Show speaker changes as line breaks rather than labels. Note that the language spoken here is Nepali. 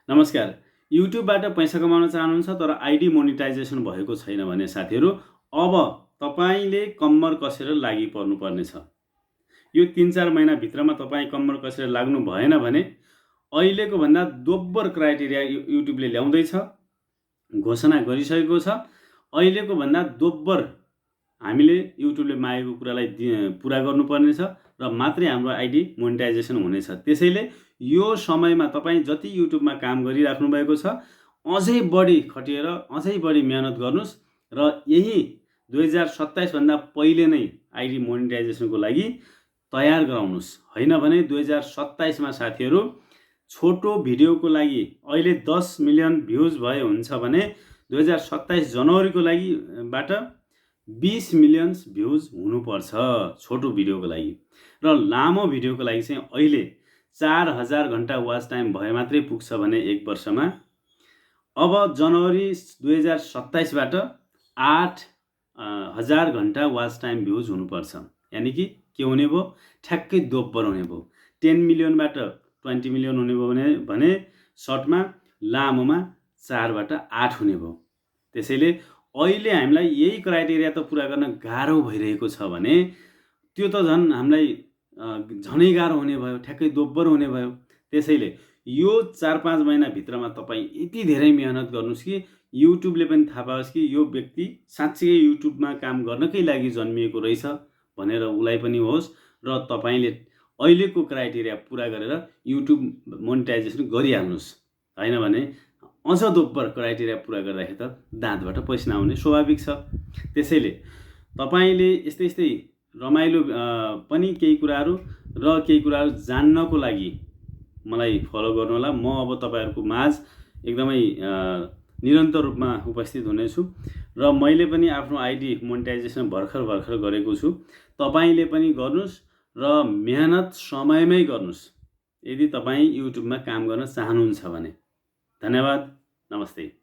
नमस्कार। युट्युबबाट पैसा कमाउन चाहनुहुन्छ तर आइडी मोनिटाइजेसन भएको छैन भने साथीहरू अब तपाईले कम्मर कसेर लागि पर्नुपर्नेछ। यो 3-4 महिना भित्रमा तपाईँ कम्मर कसेर लाग्नु भएन भने अहिलेको भन्दा दोब्बर क्राइटेरिया युट्युबले ल्याउँदैछ, घोषणा गरिसकेको छ। अहिलेको भन्दा दोब्बर हामीले युट्युबले मागेको कुरालाई पुरा गर्नुपर्नेछ र मात्रै हाम्रो आइडी मोनिटाइजेसन हुनेछ। त्यसैले यो समयमा तपाईँ जति युट्युबमा काम गरिराख्नु भएको छ अझै बढी खटिएर अझै बढी मेहनत गर्नुस् र यही 2027 भन्दा पहिले नै आइडी मोनिटाइजेसनको लागि तयार गराउनुस्। हैन भने 2027 मा साथीहरू छोटो भिडियोको लागि अहिले 10 मिलियन भ्युज भए हुन्छ भने 2027 जनवरीको लागि बाट 20 मिलियन भ्युज हुनुपर्छ छोटो भिडियोको लागि र लामो भिडियोको लागि चाहिँ अहिले 4000 घण्टा वाच टाइम भए मात्रै पुग्छ भने एक वर्षमा। अब जनवरी 2027 बाट 8000 घण्टा वाच टाइम भ्युज हुनुपर्छ। यानी कि के हुने भयो, ठ्याक्कै दोब्बर हुने भयो। 10 मिलियनबाट 20 मिलियन हुने भयो भने सर्टमा, लामोमा 4 बाट 8 हुने भयो। त्यसैले अहिले हामीलाई यही क्राइटेरिया त पुरा गर्न गाह्रो भइरहेको छ भने त्यो त झन् हामीलाई झनै गाह्रो हुने भयो, ठ्याक्कै दोब्बर हुने भयो। त्यसैले यो 4-5 महिना भित्रमा तपाईँ यति धेरै मेहनत गर्नुस् कि युट्युबले पनि थाहा पाओस् कि यो व्यक्ति साँच्चै युट्युबमा काम गर्नकै लागि जन्मिएको रहेछ भनेर उलाई पनि होस् र तपाईले अहिलेको क्राइटेरिया पुरा गरेर युट्युब मोनिटाइजेसन गरिहाल्नुस्। हैन भने अझ दोब्बर क्राइटेरिया पुरा गर्दाखेरि त दाँतबाट पैसा नआउने स्वाभाविक छ। त्यसैले तपाईले यस्तै रमाइलो पनि केही कुराहरू र केही कुराहरू जान्नको लागि मलाई फलो गर्नु होला। म अब तपाईहरुको माझ एकदमै निरन्तर रूपमा उपस्थित हुनेछु र मैले पनि आफ्नो आइडी मोनिटाइजेसन भर्खर गरेको छु। तपाईले पनि गर्नुस् र मेहनत समयमै गर्नुस् यदि तपाई युट्युबमा काम गर्न चाहनुहुन्छ भने। धन्यवाद। नमस्ते।